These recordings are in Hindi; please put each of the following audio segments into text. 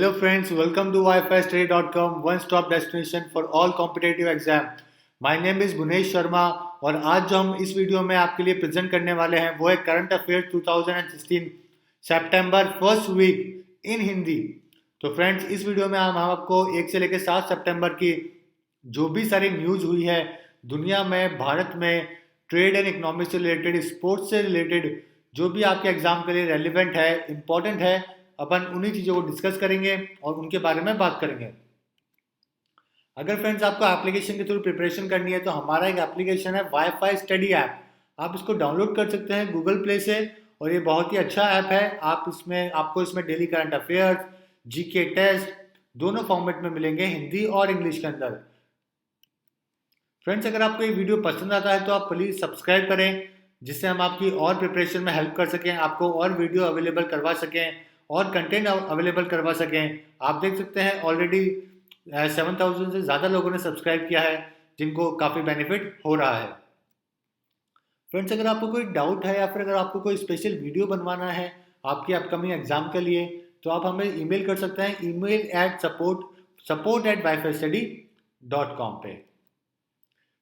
Hello friends, welcome to wifistudy.com, one-stop destination for all competitive exam. My name is बुनेश Sharma और आज जो हम इस वीडियो में आपके लिए प्रेजेंट करने वाले हैं वो है करंट अफेयर 2016 सितंबर फर्स्ट वीक इन हिंदी। तो फ्रेंड्स इस वीडियो में हम आपको 1 से लेकर 7 सितंबर की जो भी सारी न्यूज़ हुई है दुनिया में, भारत में, ट्रेड एंड इकोनॉमी से रिलेटेड, स्पोर्ट्स से रिलेटेड, जो भी आपके एग्जाम के लिए रेलिवेंट है, इंपॉर्टेंट है, अपन उन्हीं चीज़ों को डिस्कस करेंगे और उनके बारे में बात करेंगे। अगर फ्रेंड्स आपको एप्लीकेशन के थ्रू प्रिपरेशन करनी है तो हमारा एक एप्लीकेशन है वाईफाई स्टडी ऐप। आप इसको डाउनलोड कर सकते हैं गूगल प्ले से और ये बहुत ही अच्छा ऐप है। आपको इसमें daily current affairs, GK test दोनों फॉर्मेट में मिलेंगे, हिंदी और इंग्लिश के अंदर। फ्रेंड्स अगर आपको ये वीडियो पसंद आता है तो आप प्लीज़ सब्सक्राइब करें जिससे हम आपकी और प्रिपरेशन में हेल्प कर सकें, आपको और वीडियो अवेलेबल करवा सकें और कंटेंट अवेलेबल करवा सकें। आप देख सकते हैं ऑलरेडी 7,000 से ज़्यादा लोगों ने सब्सक्राइब किया है जिनको काफ़ी बेनिफिट हो रहा है। फ्रेंड्स अगर आपको कोई डाउट है या फिर अगर आपको कोई स्पेशल वीडियो बनवाना है आपके अपकमिंग एग्जाम के लिए तो आप हमें ईमेल कर सकते हैं, email@support@wifistudy.com पे।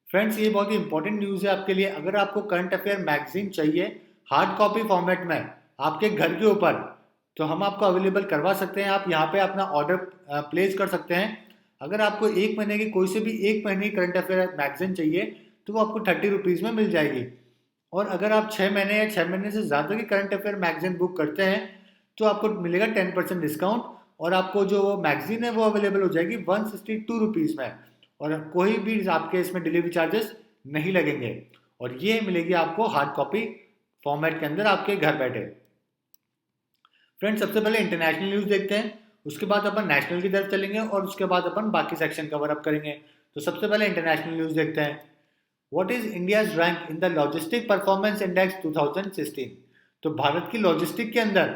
फ्रेंड्स ये बहुत ही इंपॉर्टेंट न्यूज़ है आपके लिए। अगर आपको करंट अफेयर मैगजीन चाहिए हार्ड कॉपी फॉर्मेट में आपके घर के ऊपर तो हम आपको अवेलेबल करवा सकते हैं। आप यहाँ पे अपना ऑर्डर प्लेस कर सकते हैं। अगर आपको एक महीने की कोई से भी एक महीने की करंट अफेयर मैगजीन चाहिए तो वो आपको 30 रुपीज़ में मिल जाएगी। और अगर आप 6 महीने या 6 महीने से ज़्यादा की करंट अफेयर मैगजीन बुक करते हैं तो आपको मिलेगा 10% डिस्काउंट और आपको जो मैगजीन है वो अवेलेबल हो जाएगी 162 रुपीज़ में और कोई भी आपके इसमें डिलीवरी चार्जेस नहीं लगेंगे और ये मिलेगी आपको हार्ड कॉपी फॉर्मेट के अंदर आपके घर बैठे। फ्रेंड्स सबसे पहले इंटरनेशनल न्यूज़ देखते हैं, उसके बाद अपन नेशनल की तरफ चलेंगे और उसके बाद अपन बाकी सेक्शन कवर अप करेंगे। तो सबसे पहले इंटरनेशनल न्यूज़ देखते हैं। What is India's rank in the logistic performance index 2016। तो भारत की लॉजिस्टिक के अंदर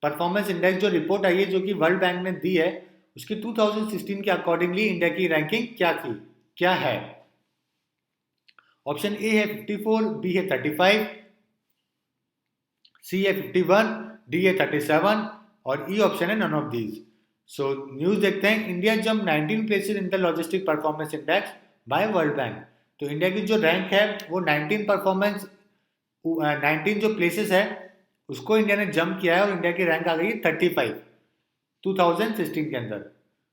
परफॉर्मेंस इंडेक्स जो रिपोर्ट आई है जो कि वर्ल्ड बैंक ने दी है उसकी 2016 के अकॉर्डिंगली इंडिया की रैंकिंग क्या है। ऑप्शन ए है 54, बी है 35, सी है 51, डी है 37 और ई ऑप्शन है none of these. So news देखते हैं। India jump 19 places in the logistic performance index by World Bank. तो इंडिया की जो रैंक है वो 19 जो प्लेसेस है उसको इंडिया ने जंप किया है और इंडिया की रैंक आ गई है 35 2016 के अंदर।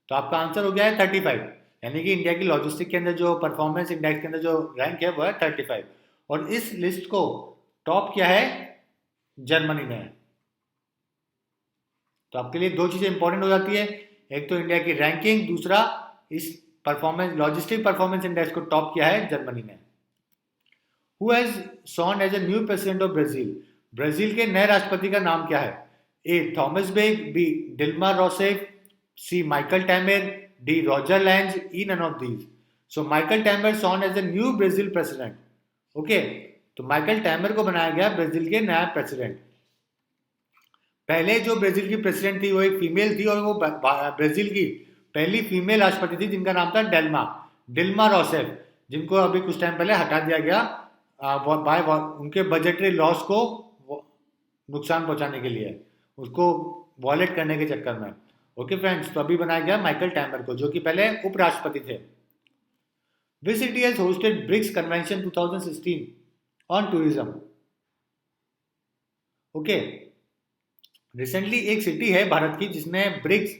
तो आपका आंसर हो गया है 35, यानी कि इंडिया की लॉजिस्टिक के अंदर जो परफॉर्मेंस इंडेक्स के अंदर जो रैंक है वो है 35 और इस लिस्ट को टॉप किया है जर्मनी ने। तो आपके लिए दो चीजें इंपॉर्टेंट हो जाती है, एक तो इंडिया की रैंकिंग, दूसरा इस लॉजिस्टिक परफॉर्मेंस इंडेक्स को टॉप किया है जर्मनी ने। Who has sworn as a new president of Brazil. Brazil के नए राष्ट्रपति का नाम क्या है। A Thomas Beg, B Dilma Rousseff, C Michel Temer, D Roger Lanz, E none of these. So Michel Temer sworn as a new Brazil president. Okay, तो माइकल टैमर को बनाया गया ब्राजील के नया प्रेसिडेंट। पहले जो ब्राजील की प्रेसिडेंट थी वो एक फीमेल थी और वो ब्राजील की पहली फीमेल राष्ट्रपति थी जिनका नाम था डिल्मा रोसेफ, जिनको अभी कुछ टाइम पहले हटा दिया गया बाय उनके बजटरी लॉस को नुकसान पहुंचाने के लिए, उसको वॉलेट करने के चक्कर में। ओके फ्रेंड्स, तो अभी बनाया गया माइकल टैमर को जो कि पहले उपराष्ट्रपति थे। Which city has hosted BRICS convention 2016 on tourism. Okay, recently एक सिटी है भारत की जिसने ब्रिक्स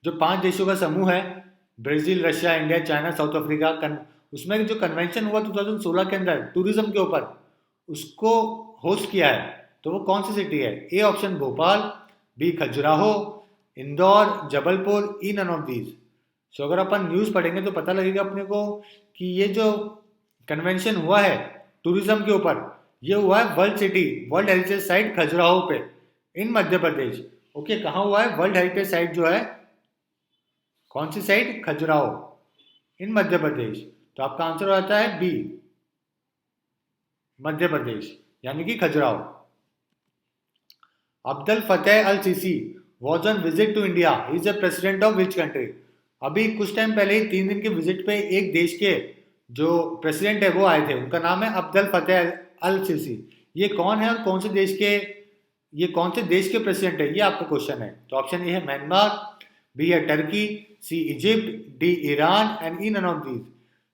जो 5 देशों का समूह है, Brazil, Russia, India, China, south Africa, उसमें जो कन्वेंशन हुआ 2016 के अंदर टूरिज्म के ऊपर, उसको होस्ट किया है। तो वो कौन सी सिटी है। A option Bhopal, B Khajuraho, Indore, Jabalpur, E none of these. So अगर अपन न्यूज़ पढ़ेंगे तो पता लगेगा अपने को कि ये जो कन्वेंशन हुआ है टूरिज्म के ऊपर ये हुआ है वर्ल्ड हेरिटेज साइट खजुराहो पे इन मध्य प्रदेश। ओके, कहाँ हुआ है। वर्ल्ड हेरिटेज साइट जो है कौन सी साइट, खजुराहो इन मध्य प्रदेश। तो आपका आंसर हो जाता है बी मध्य प्रदेश, यानी कि Khajuraho. Abdel Fattah al Sisi was on visit to India, he is the president of which country. अभी कुछ टाइम पहले ही 3 दिन के विजिट पे एक देश के जो प्रेसिडेंट है वो आए थे, उनका नाम है अब्दुल फतेह अल सीसी। ये कौन है और कौन से देश के प्रेसिडेंट है, ये आपका क्वेश्चन है। तो ऑप्शन ए है म्यांमार, बी है Turkey, C Egypt, D Iran and E none of these.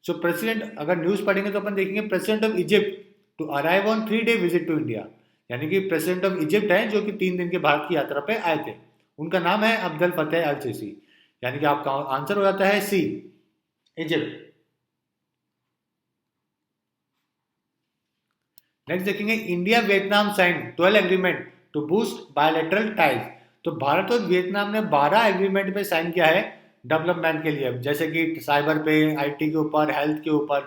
So president, अगर न्यूज पढ़ेंगे तो अपन देखेंगे president of Egypt to arrive on 3-day visit to India, यानी कि प्रेसिडेंट ऑफ इजिप्ट है जो कि 3 दिन के भारत की यात्रा पे आए थे। उनका नाम है अब्दुल फतेह अल सीसी, यानी कि आपका आंसर हो जाता है सी, इजिप्ट। नेक्स्ट देखेंगे India Vietnam sign 12 agreement to boost bilateral ties. तो भारत और वियतनाम ने 12 एग्रीमेंट पे साइन किया है डेवलपमेंट के लिए, जैसे कि साइबर पे, आईटी के ऊपर, हेल्थ के ऊपर।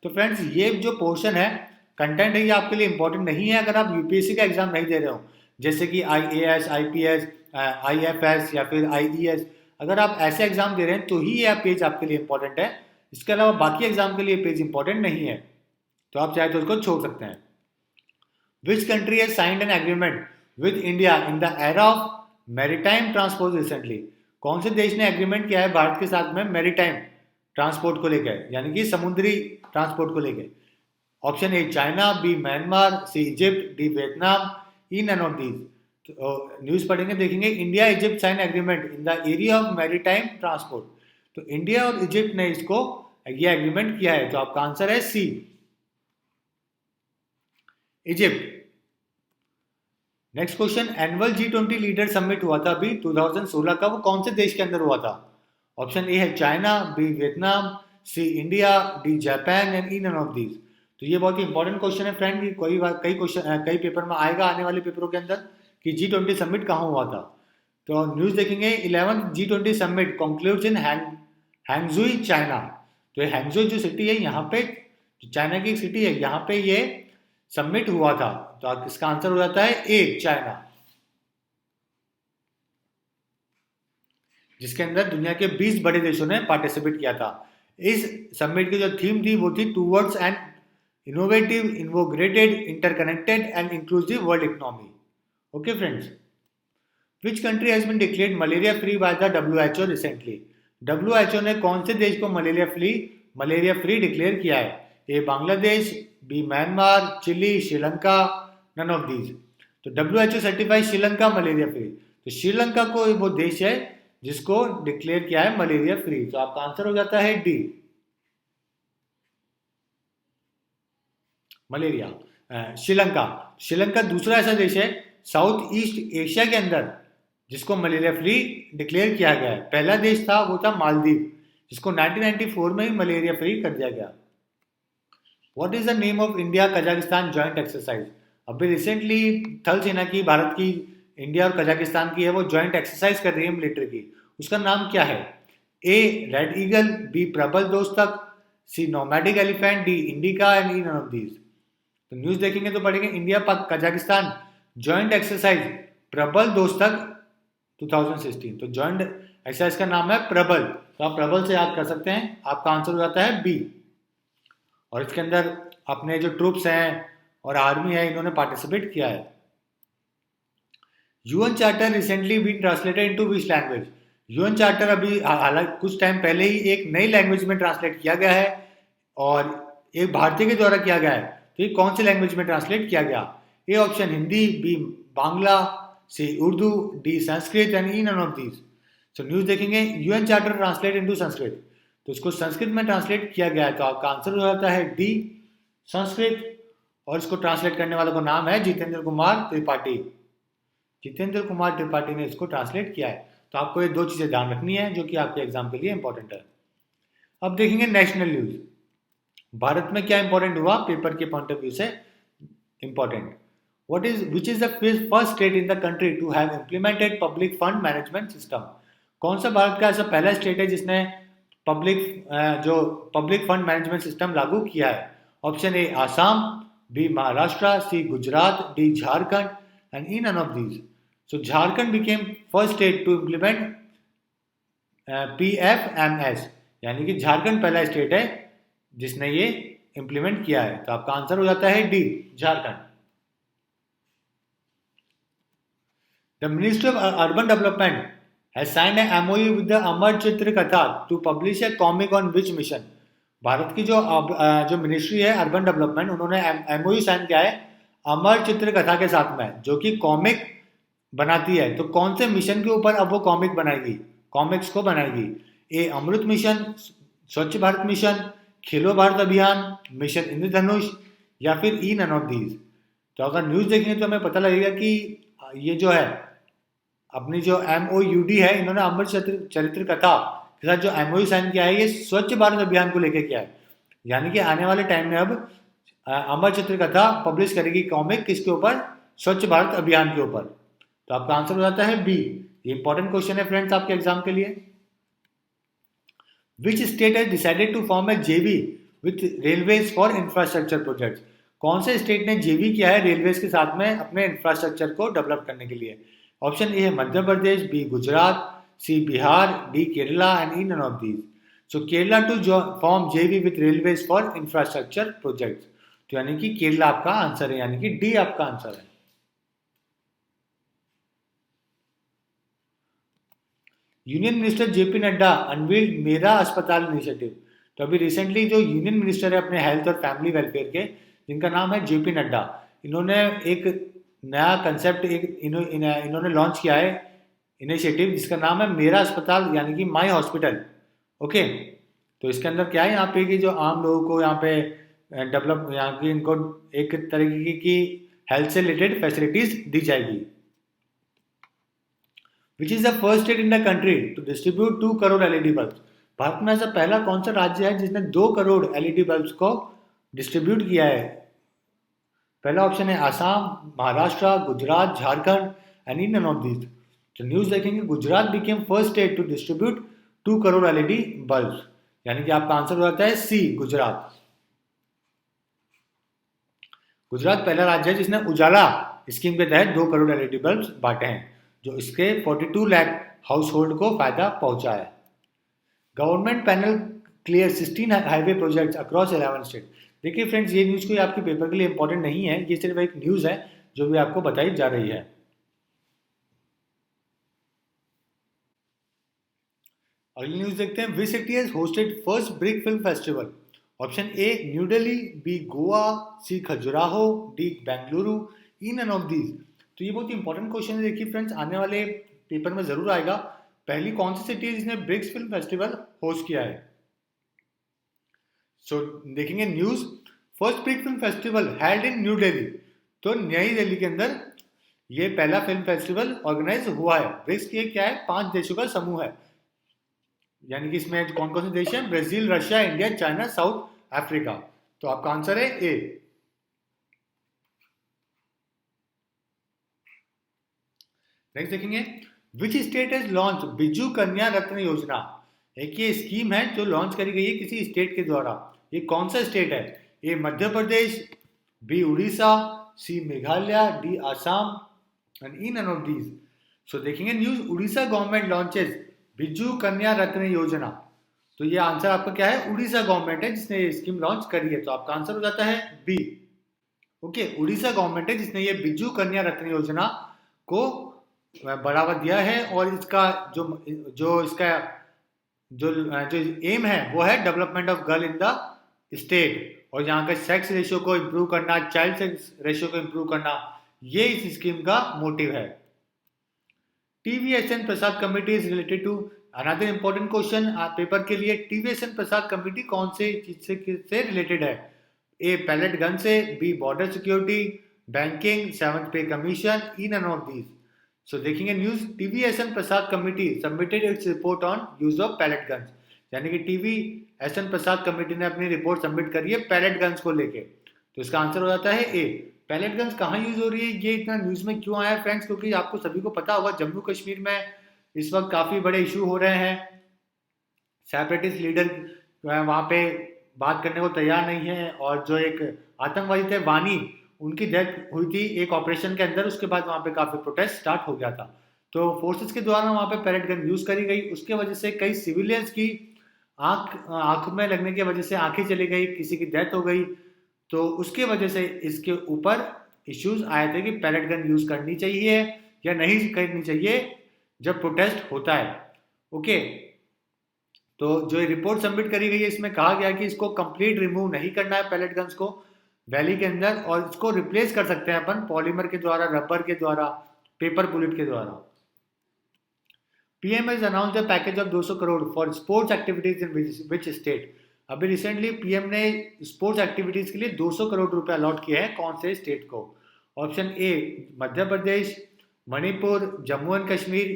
तो फ्रेंड्स ये जो पोर्शन है, कंटेंट है, ये आपके लिए इंपॉर्टेंट नहीं है अगर आप यूपीएससी का एग्जाम नहीं दे रहे हो, जैसे कि आईएएस, आईपीएस, आईएफएस या फिर आईईएस। अगर आप ऐसे एग्जाम दे रहे हैं तो ही ये पेज आपके लिए इंपॉर्टेंट है, इसके अलावा बाकी एग्जाम के लिए पेज इंपॉर्टेंट नहीं है, तो आप चाहे तो उसको छोड़ सकते हैं। Which country has signed an agreement with India in the era of maritime transport recently? कौन से देश ने एग्रीमेंट किया है भारत के साथ में मैरीटाइम ट्रांसपोर्ट को लेकर, यानी कि समुद्री ट्रांसपोर्ट को लेकर? Option A China, B Myanmar, C Egypt, D Vietnam, E none of these. तो न्यूज पढ़ेंगे देखेंगे India Egypt sign agreement in the area of maritime transport. तो इंडिया और इजिप्ट ने इसको ये एग्रीमेंट किया है, तो आपका आंसर है C, Egypt. Next question, annual G20 leader summit हुआ था अभी 2016 का, वो कौन से देश के अंदर हुआ था? ऑप्शन ए है China, B Vietnam, C India, D Japan and E none of these. तो ये बहुत ही इंपॉर्टेंट क्वेश्चन है फ्रेंड, कई क्वेश्चन कई पेपर में आएगा आने वाले पेपरों के अंदर कि G20 समिट कहाँ हुआ था। तो न्यूज देखेंगे 11th G20 समिट कंक्लूड्स इन हैंगजुई चाइना। तो हैंगजुई जो सिटी है यहाँ पे, चाइना की एक सिटी है, यहाँ पे ये सबमिट हुआ था, तो इसका आंसर हो जाता है ए चाइना, जिसके अंदर दुनिया के 20 बड़े देशों ने पार्टिसिपेट किया था। इस समिट की जो थीम थी वो थी towards an innovative, invigorated, interconnected and inclusive world economy. Okay friends, which country has been declared malaria free by the WHO recently? WHO ने कौन से देश को मलेरिया फ्री डिक्लेयर किया है? A Bangladesh, B Myanmar, Chile, Sri Lanka, none of these. तो WHO certified Sri Lanka malaria free. तो श्रीलंका को वो देश है जिसको डिक्लेयर किया है मलेरिया फ्री, तो आपका आंसर हो जाता है डी, मलेरिया। श्रीलंका दूसरा ऐसा देश है साउथ ईस्ट एशिया के अंदर जिसको मलेरिया फ्री डिक्लेयर किया गया है। पहला देश था वो था मालदीव, जिसको 1994 में ही मलेरिया फ्री कर दिया गया। What is the name of India Kazakhstan joint exercise? अभी रिसेंटली थल सेना की, भारत की, इंडिया और कजाकिस्तान की है, वो जॉइंट एक्सरसाइज कर रही है मिलिट्री की। उसका नाम क्या है? ए red eagle, B Prabal Dostyk, C nomadic elephant, D Indica and E none of these. तो न्यूज देखेंगे तो पढ़ेंगे इंडिया पाक कजाकिस्तान जॉइंट एक्सरसाइज प्रबल दोस्तक 2016। तो जॉइंट एक्सरसाइज का नाम है प्रबल, तो आप प्रबल से याद कर सकते हैं, आपका आंसर हो जाता है बी। और इसके अंदर अपने जो ट्रूप्स हैं और आर्मी है, इन्होंने पार्टिसिपेट किया है। UN charter recently been translated into which language? UN charter अभी हालांकि कुछ टाइम पहले ही एक नई लैंग्वेज में ट्रांसलेट किया गया है और एक भारतीय के द्वारा किया गया है। तो ये कौन सी लैंग्वेज में ट्रांसलेट किया गया? A option Hindi, B Bangla, C Urdu, D Sanskrit and E none of these. So news देखेंगे UN charter translate into Sanskrit, तो इसको संस्कृत में ट्रांसलेट किया गया है, तो आपका आंसर हो जाता है डी, संस्कृत। और इसको ट्रांसलेट करने वाले का नाम है जितेंद्र कुमार त्रिपाठी। जितेंद्र कुमार त्रिपाठी ने इसको ट्रांसलेट किया है। तो आपको ये दो चीजें ध्यान रखनी है जो कि आपके एग्जाम के लिए इंपॉर्टेंट है। अब देखेंगे नेशनल न्यूज, भारत में क्या इंपॉर्टेंट हुआ पेपर के पॉइंट ऑफ व्यू से important. Which is the first state in the country to have implemented public fund management system? कौन सा भारत का ऐसा पहला स्टेट है जिसने पब्लिक फंड मैनेजमेंट सिस्टम लागू किया है? Option A Assam, B Maharashtra, C Gujarat, D Jharkhand and E none of these. So Jharkhand became first state to implement PFMS, यानी कि झारखंड पहला स्टेट है जिसने ये इंप्लीमेंट किया है, तो आपका आंसर हो जाता है D, Jharkhand. The ministry of urban development has signed an MOU with the अमर चित्र कथा to publish a comic on which mission? Bharat की जो मिनिस्ट्री है अर्बन डेवलपमेंट, उन्होंने MOU साइन किया है अमर चित्र कथा के साथ में, जो कि कॉमिक बनाती है। तो कौन से मिशन के ऊपर अब वो कॉमिक बनाएगी? कॉमिक्स को बनाएगी? ए अमृत मिशन, स्वच्छ भारत मिशन, खेलो भारत अभियान, मिशन इंद्रधनुष, या फिर ई नन ऑफ दीज? तो अगर न्यूज़ देखेंगे तो हमें पता लगेगा कि ये जो है अपनी जो MOUD है, इन्होंने अमृत चरित्र कथा के साथ जो MOU साइन किया है, ये स्वच्छ भारत अभियान को लेकर किया है। यानी कि आने वाले टाइम में अब अमर चित्र कथा पब्लिश करेगी कॉमिक किसके ऊपर? स्वच्छ भारत अभियान के ऊपर। तो आपका आंसर हो जाता है बी। ये इंपॉर्टेंट क्वेश्चन है फ्रेंड्स आपके एग्जाम के लिए। Which state has decided to form a JV with railways for infrastructure projects? कौन से स्टेट ने JV किया है रेलवेज के साथ में अपने इंफ्रास्ट्रक्चर को डेवलप करने के लिए? ऑप्शन ए है Madhya Pradesh, B Gujarat, C Bihar, D Kerala, and E none of these. So Kerala to form JV with railways for infrastructure projects. तो यानी कि केरला आपका आंसर है, यानी कि डी आपका आंसर है। Union minister JP Nadda unveiled मेरा अस्पताल इनिशिएटिव। तो अभी रिसेंटली जो यूनियन मिनिस्टर है अपने हेल्थ और फैमिली वेलफेयर के, जिनका नाम है JP नड्डा, इन्होंने एक नया कंसेप्ट इन्होंने लॉन्च किया है इनिशिएटिव, जिसका नाम है मेरा अस्पताल, यानी कि माई हॉस्पिटल। ओके, तो इसके अंदर क्या है, यहाँ पे कि जो आम लोगों को यहाँ पे डेवलप, यहाँ की इनको एक तरीके की हेल्थ से रिलेटेड फैसिलिटीज दी जाएगी। Which is the first state in the country to distribute 2 crore LED bulb? Bharat में ऐसा पहला कौन सा राज्य है जिसने 2 करोड़ LED बल्ब को डिस्ट्रीब्यूट किया है? पहला ऑप्शन है Assam, Maharashtra, Gujarat, Jharkhand, and in none of these. तो न्यूज देखेंगे Gujarat became first state to distribute 2 crore LED bulb, यानी कि आपका आंसर हो जाता है सी, गुजरात। गुजरात पहला राज्य है जिसने उजाला स्कीम के तहत 2 करोड़ LED बल्ब बांटे हैं, जो इसके 42 लाख हाउस होल्ड को फायदा पहुंचा है। Government panel clear 16 highway projects across 11 state. देखिए फ्रेंड्स, ये न्यूज़ कोई आपके पेपर के लिए इंपॉर्टेंट नहीं है, ये सिर्फ एक न्यूज़ है जो भी आपको बताई जा रही है। अगली न्यूज़ देखते हैं। Which city has hosted first brick film festival? Option A New Delhi, B Goa, C Khajuraho, D Bengaluru, E none of these. तो ये बहुत ही इंपॉर्टेंट क्वेश्चन है। देखिए फ्रेंड्स, आने वाले पेपर में जरूर आएगा। पहली कौन सी सिटी है जिसने ब्रिक्स फिल्म फेस्टिवल होस्ट किया है? सो देखेंगे news, first brick film festival held in new Delhi. तो नई दिल्ली के अंदर ये पहला फिल्म फेस्टिवल ऑर्गेनाइज हुआ है। ब्रिक्स के क्या है, 5 देशों का समूह है, यानी कि इसमें कौन कौन से देश हैं? Brazil, Russia, India, China, south Africa. तो आपका आंसर है ए। नेक्स्ट देखेंगे, विच state has launch Biju Kanya Ratna योजना? एक ये स्कीम है जो लॉन्च करी गई है किसी स्टेट के द्वारा। ये कौन सा स्टेट है? A Madhya Pradesh, B Orissa, C Meghalaya, D Assam, and E none of these. So देखेंगे news, Orissa government launches Biju Kanya Ratna योजना। तो ये आंसर आपका क्या है? उड़ीसा गवर्नमेंट है जिसने ये स्कीम लॉन्च करी है। तो आपका आंसर हो जाता है बी। ओके, उड़ीसा गवर्नमेंट है जिसने ये बिजू कन्या रत्न योजना को बढ़ावा दिया है, और इसका जो इसका जो एम है वो है development of girl in the state, और यहाँ का सेक्स रेशियो को इम्प्रूव करना, चाइल्ड सेक्स रेशियो को इम्प्रूव करना, ये इस स्कीम का मोटिव है। TVSN Prasad committee is related to, another important question paper के लिए, TVSN प्रसाद कमेटी कौन से चीज से रिलेटेड है? ए पैलेट गन से, B border security, banking, 7th pay commission, E none of these. So देखेंगे news, TVSN Prasad committee submitted its report on use of pellet guns, यानी कि TVSN प्रसाद कमेटी ने अपनी रिपोर्ट सबमिट करी है पैलेट गन्स को लेके। तो इसका आंसर हो जाता है ए। पैलेट गन्स कहाँ यूज हो रही है, ये इतना न्यूज में क्यों आया है फ्रेंड्स? क्योंकि आपको सभी को पता होगा जम्मू कश्मीर में इस वक्त काफी बड़े इशू हो रहे हैं। सेपरेटिस्ट लीडर वहां पे बात करने को तैयार नहीं है, और जो एक आतंकवादी थे वानी, उनकी डेथ हुई थी एक ऑपरेशन के अंदर। उसके बाद वहां पे काफी प्रोटेस्ट स्टार्ट हो गया था। तो फोर्सेस के द्वारा वहां पे पैलेट गन यूज करी गई, उसके वजह से कई सिविलियंस की आंख में लगने की वजह से आंखें चली गई, किसी की डेथ हो गई। तो उसके वजह से इसके ऊपर इश्यूज आए थे कि पैलेट गन यूज करनी चाहिए या नहीं करनी चाहिए जब प्रोटेस्ट होता है। ओके, तो जो रिपोर्ट सबमिट करी गई है इसमें कहा गया कि इसको कंप्लीट रिमूव नहीं करना है पैलेट गन्स को वैली के अंदर, और इसको रिप्लेस कर सकते हैं अपन पॉलीमर के द्वारा, रबर के द्वारा, पेपर बुलेट के द्वारा। PM has announced a package of 200 crore for sports activities in which state. अभी रिसेंटली पीएम ने स्पोर्ट्स एक्टिविटीज के लिए 200 करोड़ रुपए अलॉट किए हैं, कौन से स्टेट को? Option A Madhya Pradesh, Manipur, Jammu and Kashmir,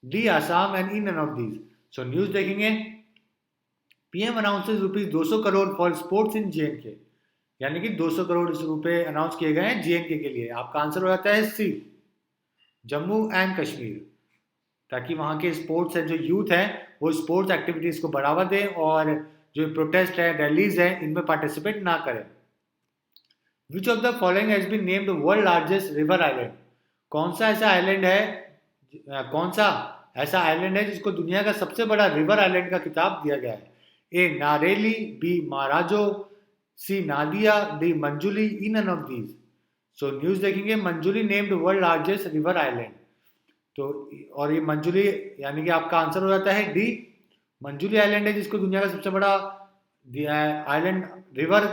D Assam and E none of these. So news देखेंगे, PM announces rupees 200 crore for sports in J and K, यानी कि 200 करोड़ रुपए अनाउंस किए गए हैं जेएनके के लिए। आपका आंसर हो जाता है सी, जम्मू एंड कश्मीर, ताकि वहाँ के स्पोर्ट्स है, जो यूथ है वो स्पोर्ट्स एक्टिविटीज को बढ़ावा दें और जो प्रोटेस्ट है, रैलीज है, इनमें पार्टिसिपेट ना करें। Which of the following has been named world largest river island? कौन सा ऐसा आइलैंड है, कौन सा ऐसा आइलैंड है जिसको दुनिया का सबसे बड़ा रिवर आइलैंड का खिताब दिया गया है? A Nareli, B Maharajo, C Nadia, D Majuli, E none of these. So news देखेंगे, Majuli named world largest river island, तो और ये मंजुली यानी कि आपका आंसर हो जाता है डी, मंजुली आइलैंड है जिसको दुनिया का सबसे बड़ा आइलैंड, रिवर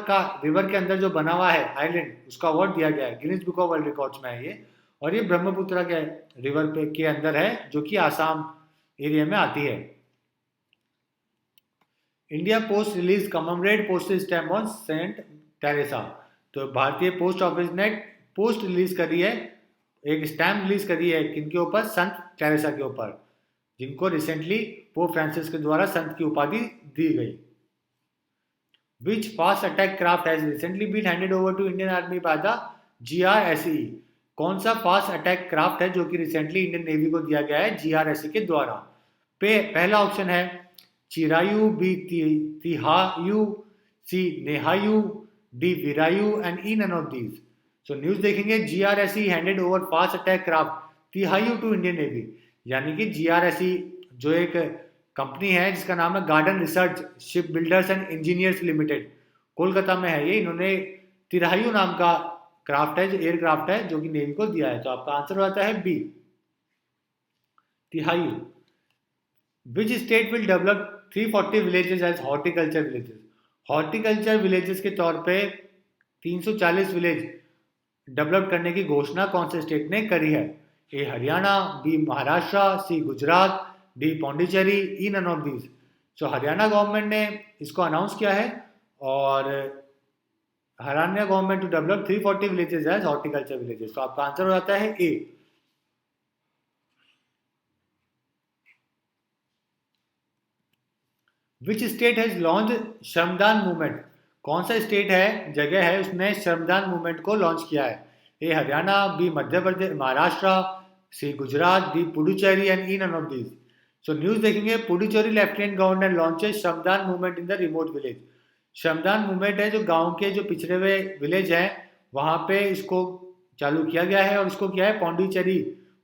के अंदर जो बना हुआ है आइलैंड, उसका अवार्ड दिया गया है, Guinness book of world records में है ये। और ये ब्रह्मपुत्र के रिवर पे के अंदर है, जो कि आसाम एरिया में आती है। India Post release commemorate postal stamp on Saint Teresa. तो भारतीय पोस्ट ऑफिस ने पोस्ट रिलीज करी है, एक स्टैम्प रिलीज करी है, किनके ऊपर? संत टेरेसा के ऊपर, जिनको रिसेंटली पोप फ्रांसिस के द्वारा संत की उपाधि दी गई। Which fast attack craft has recently been handed over to Indian Army by the GRSE? कौन सा फास्ट अटैक क्राफ्ट है जो कि रिसेंटली इंडियन नेवी को दिया गया है GRSE के द्वारा? पहला ऑप्शन है Chirayu, B Tihayu, C Nehayu, D Virayu and E none of these. So news देखेंगे, GRSE handed over fast attack craft Tihayu to Indian Navy, यानी कि GRSE जो एक कंपनी है जिसका नाम है garden research ship builders and engineers limited, Kolkata में है ये, इन्होंने तिरायु नाम का क्राफ्ट है, जो एयरक्राफ्ट है, जो कि नेवी को दिया है। तो आपका आंसर हो जाता है B, Tihayu. Which state will develop 340 villages as horticulture villages? Horticulture villages के तौर पे 340 विलेज डेवलप करने की घोषणा कौन से स्टेट ने करी है? A Haryana, B Maharashtra, C Gujarat, D Pondicherry, E none of these. So Haryana government ने इसको अनाउंस किया है, और Haryana government to develop 340 villages as horticulture villages. तो आपका आंसर हो जाता है A. Which state has launch Shramdan movement? कौन सा स्टेट है, जगह है, उसने श्रमदान मूवमेंट को लॉन्च किया है? A Haryana, B Madhya Pradesh, Maharashtra, C Gujarat, D Puducherry and E none of these. So news देखेंगे, Puducherry lieutenant governor launches Shramdan movement in the remote village. Shramdan movement है जो गांव के जो पिछड़े हुए विलेज हैं वहां पे इसको चालू किया गया है, और इसको किया है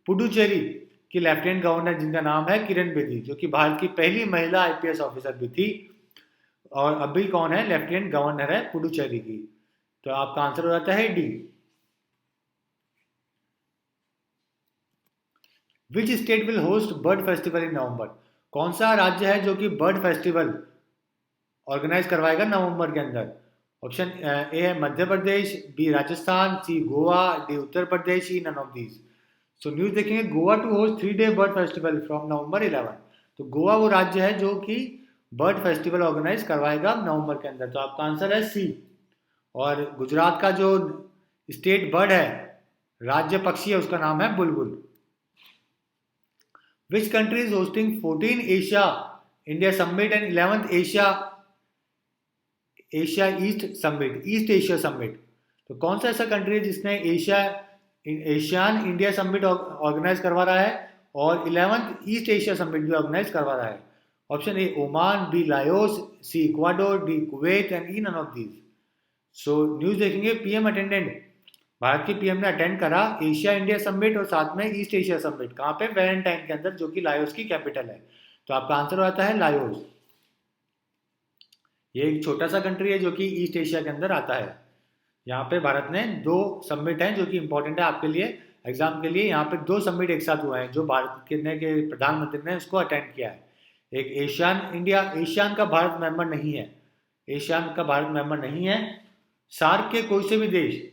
पुडुचेरी की लेफ्टिनेंट गवर्नर, जिनका नाम है किरण बेदी, जो कि भारत की पहली महिला IPS ऑफिसर भी थी, और अभी कौन है, लेफ्टिनेंट गवर्नर है पुडुचेरी की। तो आपका आंसर हो जाता है D. Which state will host bird festival in November? कौन सा राज्य है जो कि बर्ड फेस्टिवल ऑर्गेनाइज करवाएगा नवंबर के अंदर? ऑप्शन ए है Madhya Pradesh, B Rajasthan, C Goa, D Uttar Pradesh, E none of these. So news देखेंगे, Goa to host 3 day bird festival from November 11। तो गोवा वो राज्य है जो कि बर्ड फेस्टिवल ऑर्गेनाइज करवाएगा नवंबर के अंदर। तो आपका आंसर है सी। और गुजरात का जो स्टेट बर्ड है, राज्य पक्षी है, उसका नाम है बुलबुल। Which country is hosting 14 Asia India Summit and 11th Asia East Summit, East Asia Summit? तो कौन सा ऐसा कंट्री है जिसने एशियान इंडिया समिट ऑर्गेनाइज करवा रहा है और 11th ईस्ट एशिया समिट भी ऑर्गेनाइज करवा रहा है? Option A Oman, B Laos, C Ecuador, D Kuwait and E none of these. So news देखेंगे, पीएम अटेंडेंट, भारत के पीएम ने अटेंड करा एशिया इंडिया समिट और साथ में ईस्ट एशिया समिट, कहाँ पे? वेलेंटाइन के अंदर, जो कि लायोस की कैपिटल है। तो आपका आंसर हो जाता है लायोस। ये एक छोटा सा कंट्री है जो कि ईस्ट एशिया के अंदर आता है। यहाँ पे भारत ने 2 समिट हैं जो कि इंपॉर्टेंट है आपके लिए एग्जाम के लिए। यहाँ पे 2 समिट एक साथ हुए हैं जो भारत के प्रधानमंत्री ने उसको अटेंड किया है। एक एशियान का भारत मेंबर नहीं है, एशियान का भारत मेंबर नहीं है। सार्क के कोई से भी देश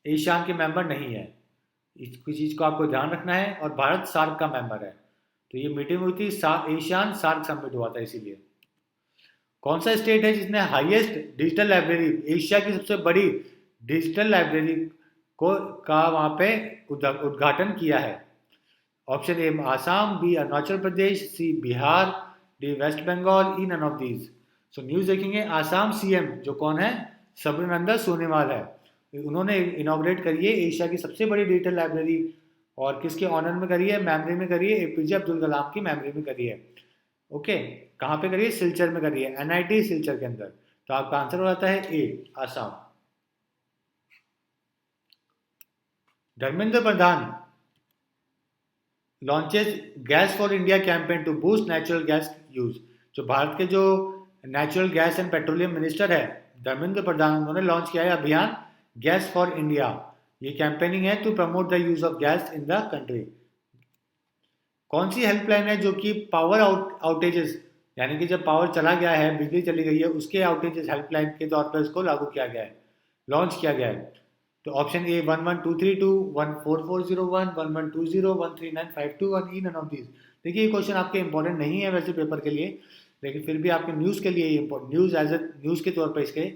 एशियान के मेंबर नहीं है, इस चीज़ को आपको ध्यान रखना है, और भारत सार्क का मेंबर है। तो ये मीटिंग हुई थी, एशियान सार्क समिट हुआ था इसीलिए। कौन सा स्टेट है जिसने हाईएस्ट डिजिटल लाइब्रेरी, एशिया की सबसे बड़ी डिजिटल लाइब्रेरी को का वहाँ पे उद्घाटन किया है? Option A Assam, B Arunachal Pradesh, C Bihar, D West Bengal, E none of these. So news देखेंगे, आसाम सीएम जो कौन है, सर्बानंद सोनोवाल है, उन्होंने इनॉग्रेट करी है एशिया की सबसे बड़ी डिजिटल लाइब्रेरी। और किसके ऑनर में करी है, मेमोरी में करी है, एपीजे अब्दुल कलाम की मेमोरी में करी है। ओके, कहाँ पे करी है, सिलचर में करी है, एनआईटी सिलचर के अंदर। तो आपका आंसर हो जाता है A Assam. Dharmendra Pradhan launches gas for India campaign to boost natural gas use. जो भारत के जो natural gas and petroleum minister है धर्मेंद्र प्रधान, उन्होंने लॉन्च किया है अभियान गैस फॉर इंडिया। ये कैंपेनिंग है to promote the use of gas in the country. कौन सी हेल्पलाइन है जो कि पावर आउटेजेस, यानी कि जब पावर चला गया है, बिजली चली गई है, उसके आउटेजेस हेल्पलाइन के तौर पर इसको लागू किया गया है, लॉन्च किया गया है? तो option A 11232, 14401, 1120, 13952, E none of these. देखिए ये क्वेश्चन आपके इंपॉर्टेंट नहीं है वैसे पेपर के लिए, लेकिन फिर भी आपके न्यूज़ के लिए न्यूज़ एज ए न्यूज़ के तौर पर इसके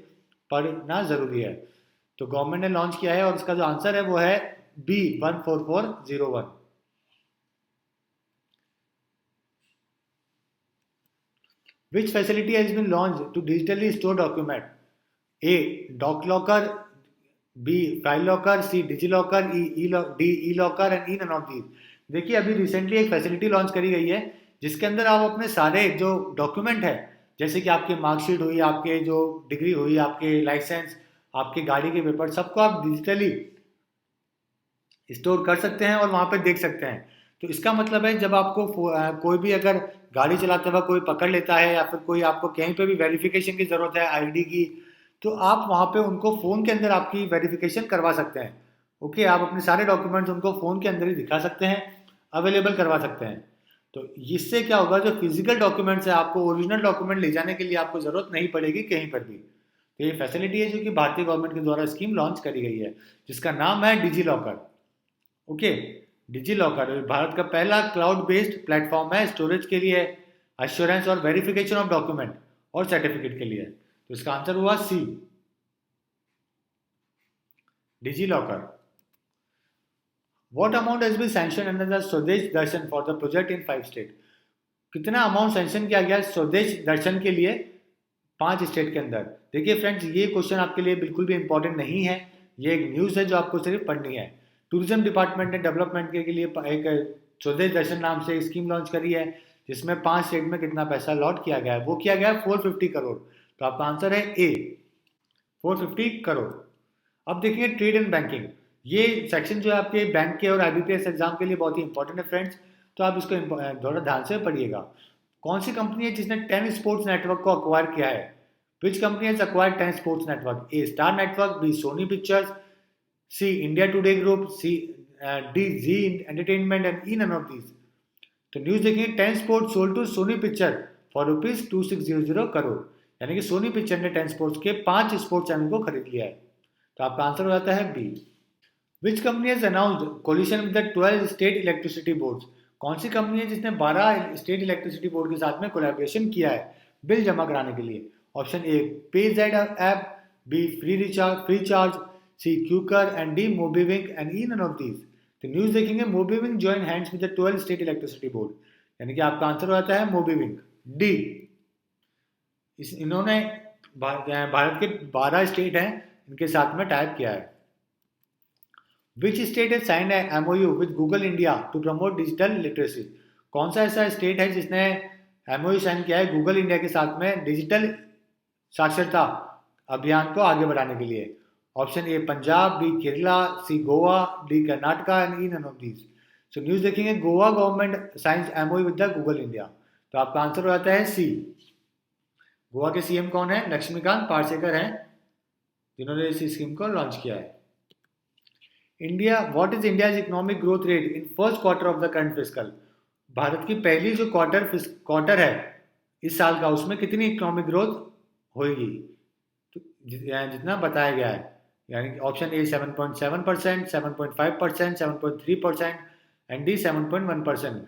पढ़ना ज़रूरी है। तो गवर्नमेंट ने लॉन्च किया है और इसका जो आंसर है वो है B 14401। Which facility has been launched to digitally store document? A. Doc Locker, B. File Locker, C. DigiLocker, D. E-Locker and E none of these। देखिए अभी रिसेंटली एक फैसिलिटी लॉन्च करी गई है जिसके अंदर आप अपने सारे जो डॉक्यूमेंट है, जैसे कि आपके मार्कशीट हुई, आपके जो डिग्री हुई, आपके लाइसेंस, आपके गाड़ी के पेपर, सबको आप डिजिटली स्टोर कर सकते हैं और वहाँ पे देख सकते हैं। तो इसका मतलब है जब आपको कोई भी अगर गाड़ी चलाते वक्त कोई पकड़ लेता है या फिर कोई आपको कहीं पे भी वेरिफिकेशन की ज़रूरत है आईडी की, तो आप वहाँ पे उनको फ़ोन के अंदर आपकी वेरिफिकेशन करवा सकते हैं। ओके, आप अपने सारे डॉक्यूमेंट्स उनको फ़ोन के अंदर ही दिखा सकते हैं, अवेलेबल करवा सकते हैं। तो इससे क्या होगा, जो फिजिकल डॉक्यूमेंट्स है, आपको ओरिजिनल डॉक्यूमेंट ले जाने के लिए आपको ज़रूरत नहीं पड़ेगी कहीं पर भी। तो ये फैसिलिटी है जो कि भारतीय गवर्नमेंट के द्वारा स्कीम लॉन्च करी गई है, जिसका नाम है DigiLocker. Okay, DigiLocker Bharat का पहला क्लाउड बेस्ड प्लेटफॉर्म है स्टोरेज के लिए, एश्योरेंस और वेरिफिकेशन ऑफ डॉक्यूमेंट और सर्टिफिकेट के लिए। तो इसका आंसर हुआ C, DigiLocker. What amount has been sanction under the Swadesh Darshan for the project in 5 state? कितना अमाउंट सैंक्शन किया गया स्वदेश दर्शन के लिए 5 स्टेट के अंदर? देखिए फ्रेंड्स, ये क्वेश्चन आपके लिए बिल्कुल भी इंपॉर्टेंट नहीं है, ये एक न्यूज़ है जो आपको सिर्फ पढ़नी है। टूरिज्म डिपार्टमेंट ने डेवलपमेंट के लिए एक स्वदेश दर्शन नाम से स्कीम लॉन्च करी है, जिसमें 5 स्टेट में कितना पैसा अलॉट किया गया है, वो किया गया है 450 करोड़। तो आपका आंसर है ए 450 करोड़। अब देखिए ट्रेड एंड बैंकिंग, ये सेक्शन जो है आपके बैंक के और आईबीपीएस एग्जाम के लिए बहुत ही इंपॉर्टेंट है फ्रेंड्स, तो आप इसको थोड़ा ध्यान से पढ़िएगा। कौन सी कंपनी है जिसने 10 स्पोर्ट्स नेटवर्क को अक्वायर किया है? Which company has acquired 10 sports network? A Star Network, B Sony Pictures, C India Today group, C D Zee Entertainment and E none of these. तो न्यूज देखिए, 10 sports sold to Sony picture for ₹2600 crore, यानी कि सोनी पिक्चर ने 10 स्पोर्ट्स के 5 स्पोर्ट्स चैनल को खरीद लिया है। तो आपका आंसर हो जाता है B. Which company has announced coalition with the 12 state electricity boards? कौन सी कंपनी है जिसने 12 स्टेट इलेक्ट्रिसिटी बोर्ड के साथ में कोलैबोरेशन किया है बिल जमा कराने के लिए? Option A PayZapp, B FreeCharge, C Qkr and D MobiKwik and E none of these. तो न्यूज देखेंगे, MobiKwik join hands with the 12 state electricity board, यानी कि आपका आंसर हो जाता है मोबीविंक, डी। इन्होंने भारत के 12 स्टेट हैं, इनके साथ में टाइप किया है। Which state has signed MOU with Google India to promote digital literacy? कौन सा ऐसा स्टेट है जिसने एमओयू साइन किया है गूगल इंडिया के साथ में डिजिटल साक्षरता अभियान को आगे बढ़ाने के लिए? Option A Punjab, B Kerala, C Goa, D Karnataka and E none of these. So news देखेंगे, Goa government signs MoU with the Google India. तो आपका आंसर हो जाता है सी। गोवा के सीएम कौन है? लक्ष्मीकांत पार्सेकर हैं, जिन्होंने इस स्कीम को लॉन्च किया है। India, what is India economic growth rate in first quarter of the current fiscal? Bharat की पहली जो क्वार्टर है इस साल का, उसमें कितनी इकोनॉमिक ग्रोथ होगी? तो जितना बताया गया है, यानी कि option A 7.7%, 7.5%, 7.3% and D 7.1%।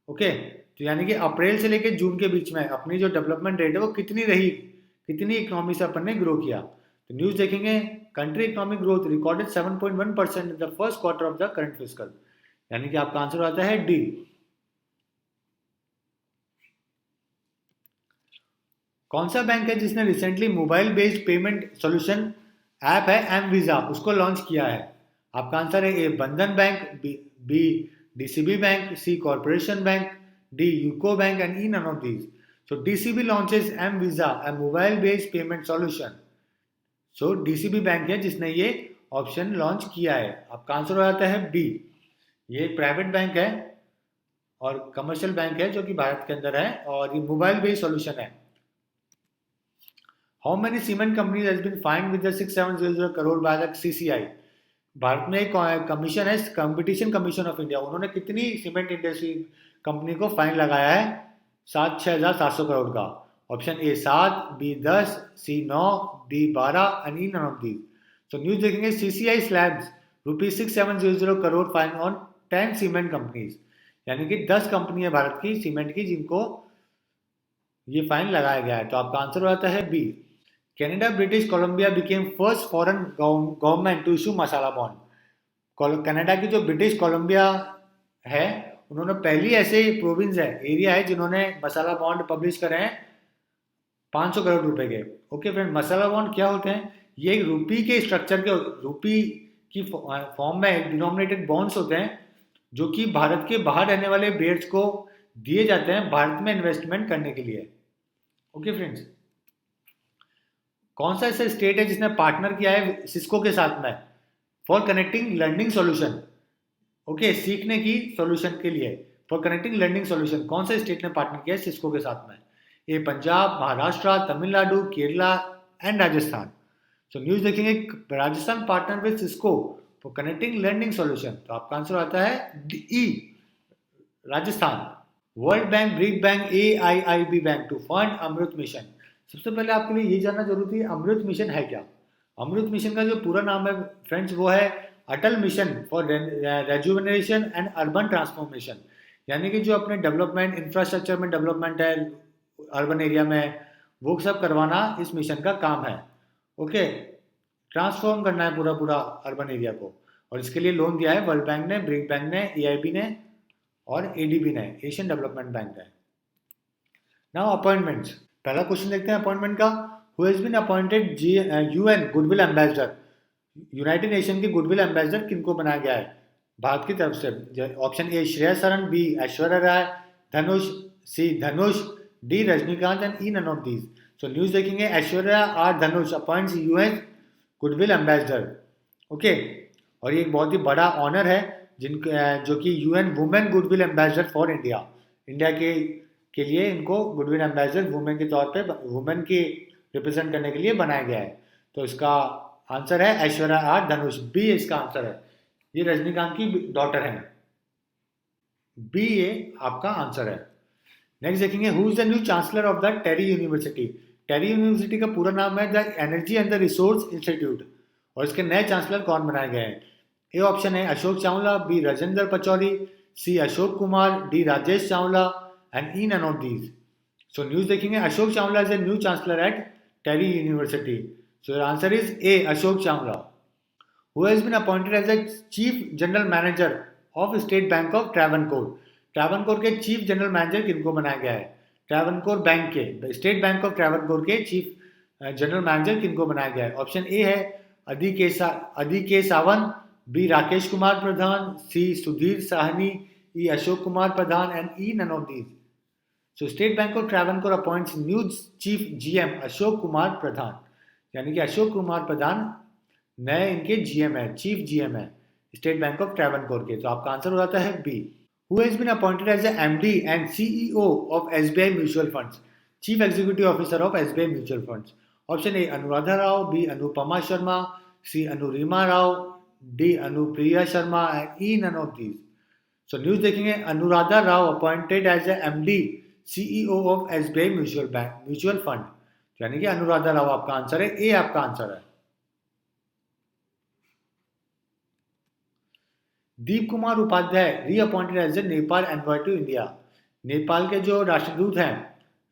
Okay, तो यानी कि अप्रैल से लेकर जून के बीच में अपनी जो डेवलपमेंट रेट है वो कितनी रही, कितनी इकोनॉमी से अपन ने ग्रो किया। तो न्यूज देखेंगे, country economic growth recorded 7.1% in the first quarter of the current fiscal, यानी कि आपका आंसर आता है डी। कौन सा बैंक है जिसने recently mobile based payment solution app है एम वीजा उसको लॉन्च किया है? आपका आंसर है A Bandhan bank, B DCB bank, C corporation bank, D UCO bank and E none of these. So DCB launches M Visa a mobile based payment solution. So DCB bank है जिसने ये ऑप्शन लॉन्च किया है। आपका आंसर हो जाता है बी। ये एक प्राइवेट बैंक है और कमर्शियल बैंक है जो कि भारत के अंदर है और ये मोबाइल बेस्ड सॉल्यूशन है। How many cement companies has been find with the 6700 crore by the CCI? Bharat में एक कमीशन है, कंपटीशन कमीशन ऑफ इंडिया, उन्होंने कितनी सीमेंट इंडस्ट्री कंपनी को फाइन लगाया है? 6,700 करोड़ का। Option A 7, B 10, C 9, D 12 and E none of these. So news देखेंगे, CCI slaps ₹6700 crore fine on 10 cement companies, यानी कि 10 कंपनी है भारत की सीमेंट की जिनको ये फाइन लगाया गया है। तो आपका आंसर हो जाता है B. Canada British Columbia became first foreign government to issue masala bond. Canada की जो ब्रिटिश कोलंबिया है उन्होंने पहली ऐसे प्रोविंस है, एरिया है जिन्होंने मसाला बॉन्ड पब्लिश करे हैं 500 करोड़ रुपए के। ओके फ्रेंड, मसाला बॉन्ड क्या होते हैं? ये एक रूपी के स्ट्रक्चर के, रूपी की फॉर्म में डिनोमिनेटेड बॉन्ड्स होते हैं जो कि भारत के बाहर रहने वाले बेयर्स को दिए जाते हैं भारत में इन्वेस्टमेंट करने के लिए। ओके फ्रेंड्स, कौन सा ऐसा स्टेट है जिसने पार्टनर किया है सिस्को के साथ में for connecting learning solution? Okay, सीखने की सॉल्यूशन के लिए फॉर कनेक्टिंग लर्निंग सॉल्यूशन कौन सा स्टेट ने पार्टनर किया है सिस्को के साथ में? ये Punjab, Maharashtra, Tamil Nadu, Kerala and Rajasthan. So news देखेंगे, Rajasthan partner with Cisco for connecting learning solution. तो आपका आंसर आता है E, Rajasthan. World Bank, BRIC bank, AIIB bank to fund Amrut mission. सबसे पहले आपके लिए ये जानना जरूरी है अमृत मिशन है क्या। अमृत मिशन का जो पूरा नाम है फ्रेंड्स वो है Atal mission for rejuvenation and urban transformation, यानी कि जो अपने डेवलपमेंट इंफ्रास्ट्रक्चर में डेवलपमेंट है अर्बन एरिया में वो सब करवाना इस मिशन का काम है। ओके, ट्रांसफॉर्म करना है पूरा पूरा अर्बन एरिया को, और इसके लिए लोन दिया है वर्ल्ड बैंक ने, ब्रिक बैंक ने, AIB ने और ADB ने, एशियन डेवलपमेंट बैंक ने। नाउ अपॉइंटमेंट्स, पहला क्वेश्चन देखते हैं अपॉइंटमेंट का। Who has been appointed UN goodwill ambassador? United Nation के गुडविल एम्बेसडर किनको बनाया गया है भारत की तरफ से? Option A Shreya Saran, B Aishwarya Rai, Dhanush, C Dhanush, D Rajinikanth and E none of these. So news देखेंगे, ऐश्वर्या आर धनुष appoints UN goodwill ambassador. Okay, और ये एक बहुत ही बड़ा ऑनर है जो कि UN women goodwill ambassador for India, India के लिए इनको गुडविल एम्बेसडर वुमेन के तौर पे, वुमेन की रिप्रेजेंट करने के लिए बनाया गया है। तो इसका आंसर है ऐश्वर्या आर धनुष, बी इसका आंसर है। ये रजनीकांत की डॉटर है, बी ये आपका आंसर है। नेक्स्ट देखेंगे, who is the new chancellor of the TERI university? TERI university का पूरा नाम है the energy and the resource institute, और इसके नए चांसलर कौन बनाए गए हैं? ए ऑप्शन है Ashok Chawla, B Rajendra Pachauri, C Ashok Kumar, D Rajesh Chawla and E none of these. So news देखेंगे, Ashok Chawla is a new chancellor at TERI university. So your answer is A Ashok Chawla. Who has been appointed as the Chief General Manager of State Bank of Travancore? Travancore के चीफ जनरल मैनेजर किनको बनाया गया है? ट्रावनकोर बैंक के, स्टेट बैंक ऑफ ट्रावनकोर के चीफ जनरल मैनेजर किनको बनाया गया है? ऑप्शन ए है Adi K Sawant, B Rakesh Kumar Pradhan, C Sudhir Sahni, E Ashok Kumar Pradhan and E none of these. So state bank of Travancore appoints new chief GM Ashok Kumar Pradhan, यानी कि अशोक कुमार प्रधान नए इनके GM है, चीफ GM है स्टेट बैंक ऑफ ट्रावनकोर के। तो आपका आंसर हो जाता है B. Who has been appointed as MD and CEO of SBI mutual funds? Chief executive officer of SBI mutual funds. Option A Anuradha Rao, B Anupama Sharma, C Anurima Rao, D Anupriya Sharma and E none of these. So news देखेंगे, Anuradha Rao appointed as MD CEO of SBI mutual fund, यानी कि अनुराधा राव आपका आंसर है, ए आपका आंसर है। Deep Kumar Upadhyay reappointed as the Nepal envoy to India. Nepal के जो राष्ट्रदूत हैं,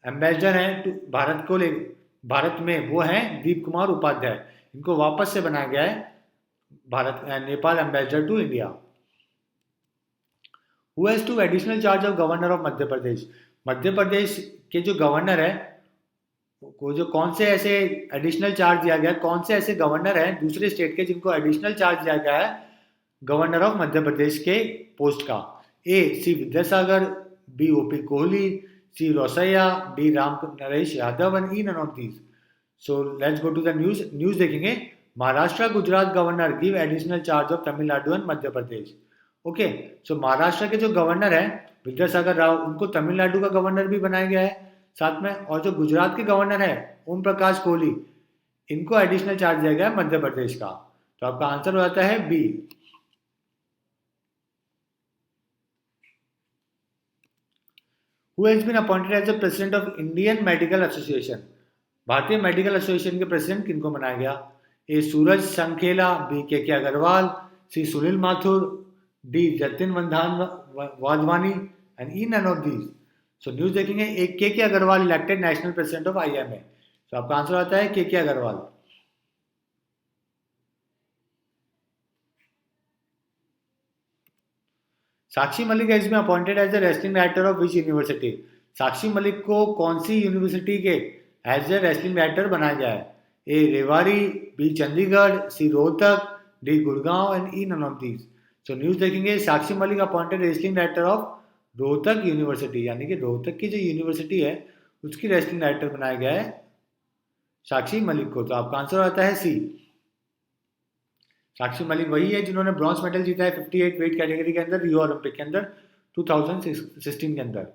एम्बेसडर हैं भारत में, वो हैं दीप कुमार उपाध्याय। इनको वापस से बनाया गया है Nepal ambassador to India. Who has to additional charge of governor of Madhya Pradesh? Madhya Pradesh के जो गवर्नर है, को जो कौन से ऐसे एडिशनल चार्ज दिया गया है, कौन से ऐसे गवर्नर हैं दूसरे स्टेट के जिनको एडिशनल चार्ज दिया गया है गवर्नर ऑफ मध्य प्रदेश के पोस्ट का? A C Vidyasagar, B O P Kohli, C Rosaiah, D Ram Naresh Yadav and E none of these. So let's go to the news देखेंगे। Maharashtra Gujarat governor give additional charge of Tamil Nadu and Madhya Pradesh. Okay, so Maharashtra के जो गवर्नर है विद्यासागर राव, उनको तमिलनाडु का गवर्नर भी बनाया गया है साथ में, और जो गुजरात के गवर्नर है ओम प्रकाश कोहली, इनको एडिशनल चार्ज दिया गया है मध्य प्रदेश का। तो आपका आंसर हो जाता है B. Who has been appointed as the president of Indian Medical Association? भारतीय मेडिकल एसोसिएशन के प्रेसिडेंट किनको बनाया गया? A Suraj Sankhla, B K Agarwal, C Sunil Mathur, D Jatin Wadhwani and E none of these. So news देखेंगे। एक K Agarwal elected national president of IMA। तो आपका आंसर आता है K Agarwal. Sakshi Malik has been appointed as the wrestling director of which university? Sakshi Malik को कौन सी यूनिवर्सिटी के एज ए रेसलिंग डायरेक्टर बनाया गया है? A Rewari, B Chandigarh, C Rohtak, D Gurgaon and E none of these. So news देखेंगे। Sakshi Malik appointed wrestling director of Rohtak university, यानी कि रोहतक की जो यूनिवर्सिटी है उसकी रेसलिंग डायरेक्टर बनाया गया है साक्षी मलिक को। तो आपका आंसर आता है सी। साक्षी मलिक वही है जिन्होंने ब्रॉन्ज मेडल जीता है 58 वेट कैटेगरी के अंदर रियो ओलंपिक के अंदर 2016 के अंदर।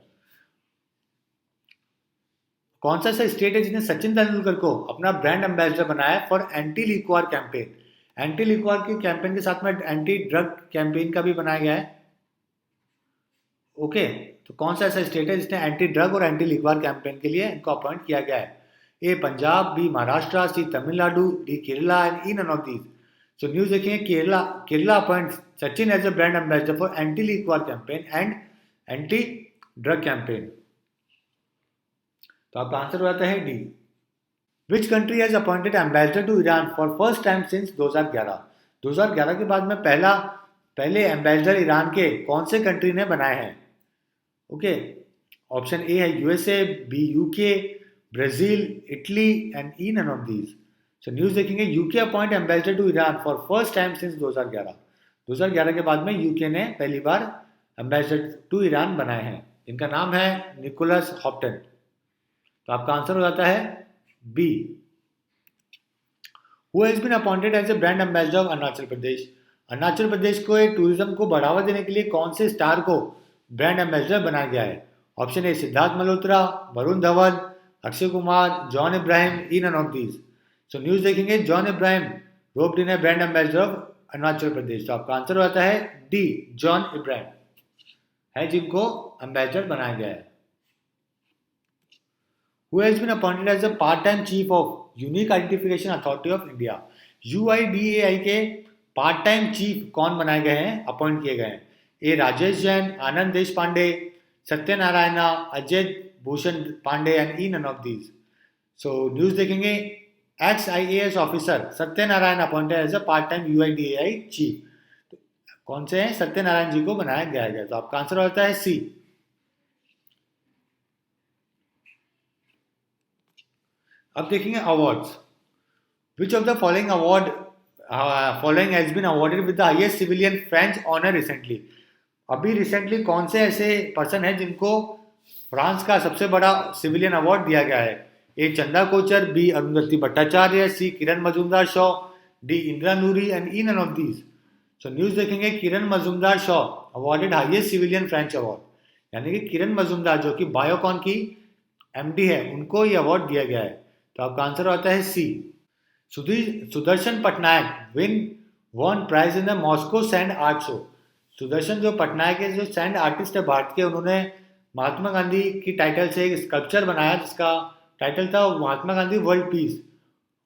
कौन सा ऐसा स्टेट है जिसने सचिन तेंदुलकर को अपना ब्रांड एम्बेसडर बनाया है for anti liquor campaign? Anti लिक्वार के कैंपेन के साथ में एंटी ड्रग कैंपेन का भी बनाया गया है। ओके, तो कौन सा ऐसा स्टेट है जिसने एंटी ड्रग और एंटी लिक्वार कैंपेन के लिए इनको अपॉइंट किया गया है? A Punjab, B Maharashtra, C Tamil Nadu, D Kerala and E none of these. So news देखिए। Kerala appoint Sachin as a brand ambassador for anti liquor campaign and anti drug campaign. तो आपका आंसर हो जाता है D. Which country has appointed ambassador to Iran for first time since 2011? 2011 के बाद में पहले एम्बेसडर ईरान के कौन से कंट्री ने बनाए हैं? ओके, ऑप्शन ए है USA, B UK, Brazil, Italy and E none of these. So news देखेंगे। UK appoint ambassador to Iran for first time since 2011। 2011 के बाद में यूके ने पहली बार एम्बेसडर टू ईरान बनाए हैं। इनका नाम है निकोलस हॉप्टन। तो आपका आंसर हो जाता है B. Who has been appointed as a brand ambassador of Arunachal Pradesh? Arunachal Pradesh को टूरिज्म को बढ़ावा देने के लिए कौन से स्टार को ब्रांड एम्बेसडर बनाया गया है? Option A Siddharth Malhotra, Varun Dhawan, Akshay Kumar, John Ibrahim, E none of these. So news देखेंगे। John Ibrahim roped in brand ambassador of Arunachal Pradesh. तो आपका आंसर हो जाता है डी, जॉन इब्राहिम है जिनको एम्बेसडर बनाया गया है। Who has been appointed as the part-time chief of Unique Identification Authority of India? UIDAI के पार्ट टाइम चीफ कौन बनाए गए हैं, अपॉइंट किए गए हैं? ए Rajesh Jain, Anand Desh Pandey, Satyanarayana, Ajay Bhushan Pandey and E none of these. So news देखेंगे। Ex IAS officer Satyanarayan appointed as a part time UIDAI chief. कौन से हैं? सत्यनारायण जी को बनाया गया है। तो आपका आंसर होता है सी। अब देखेंगे awards. Which of the following has been awarded with the highest civilian French honour recently? अभी रिसेंटली कौन से ऐसे पर्सन हैं जिनको फ्रांस का सबसे बड़ा सिविलियन अवार्ड दिया गया है? A Chanda Kochhar, B Arundhati Bhattacharya, C Kiran Mazumdar Shaw, D Indira Nooyi and E none of these. So news देखेंगे। Kiran Mazumdar Shaw awarded highest civilian French award, यानी कि किरण मजूमदार जो कि बायोकॉन की MD है, उनको ये अवार्ड दिया गया है। तो आपका आंसर आता है C. Sudarshan Pattnaik won prize in the Moscow sand art show. Sudarshan जो पटनायक है, जो सैंड आर्टिस्ट है भारत के, उन्होंने महात्मा गांधी की टाइटल से एक स्कल्पचर बनाया जिसका टाइटल था Mahatma Gandhi world peace.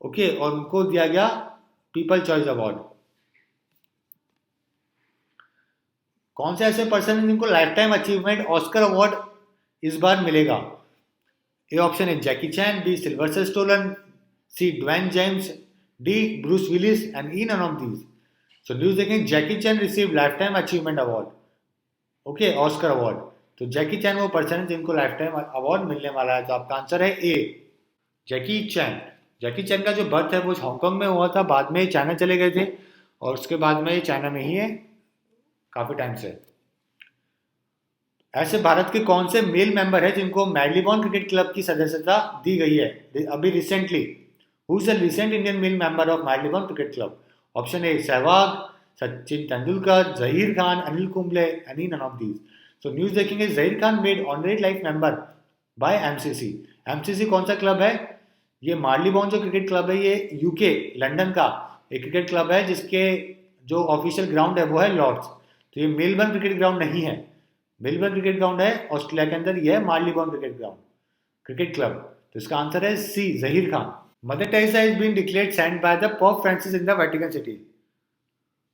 Okay, और उनको दिया गया पीपल चॉइस अवार्ड। कौन से ऐसे पर्सन हैं जिनको life time achievement Oscar award इस बार मिलेगा? ए ऑप्शन है Jackie Chan, B Sylvester Stallone, C Dwayne James, D Bruce Willis and E none of these. So news देखें, Jackie Chan receive life time achievement award, okay, Oscar award. तो जैकी चैन वो पर्सन है जिनको लाइफ टाइम अवार्ड मिलने वाला है। तो आपका आंसर है ए, जैकी चैन। जैकी चैन का जो बर्थ है वो हांगकांग में हुआ था, बाद में चाइना चले गए थे और उसके बाद में चाइना में ही है काफी टाइम से। ऐसे भारत के कौन से मेल मेंबर है जिनको मैडलीबॉन क्रिकेट क्लब की सदस्यता दी गई है अभी recently? Who is the recent Indian male member of Marylebone cricket club? Option A Sehwag, Sachin Tendulkar, Zaheer Khan, Anil Kumble, any none of these. So news देखेंगे, Zaheer Khan made honorary life member by MCC. MCC कौन सा क्लब है? ये मार्लीबॉन जो क्रिकेट क्लब है ये यूके लंदन का एक क्रिकेट क्लब है जिसके जो ऑफिशियल ग्राउंड है वो है लॉर्ड्स। तो ये मेलबर्न क्रिकेट ग्राउंड नहीं है, मेलबर्न क्रिकेट ग्राउंड है ऑस्ट्रेलिया के अंदर, ये है Marylebone cricket ground cricket club. तो इसका आंसर है C, Zaheer Khan. Mother Teresa is been declared saint by the Pope Francis in the Vatican city.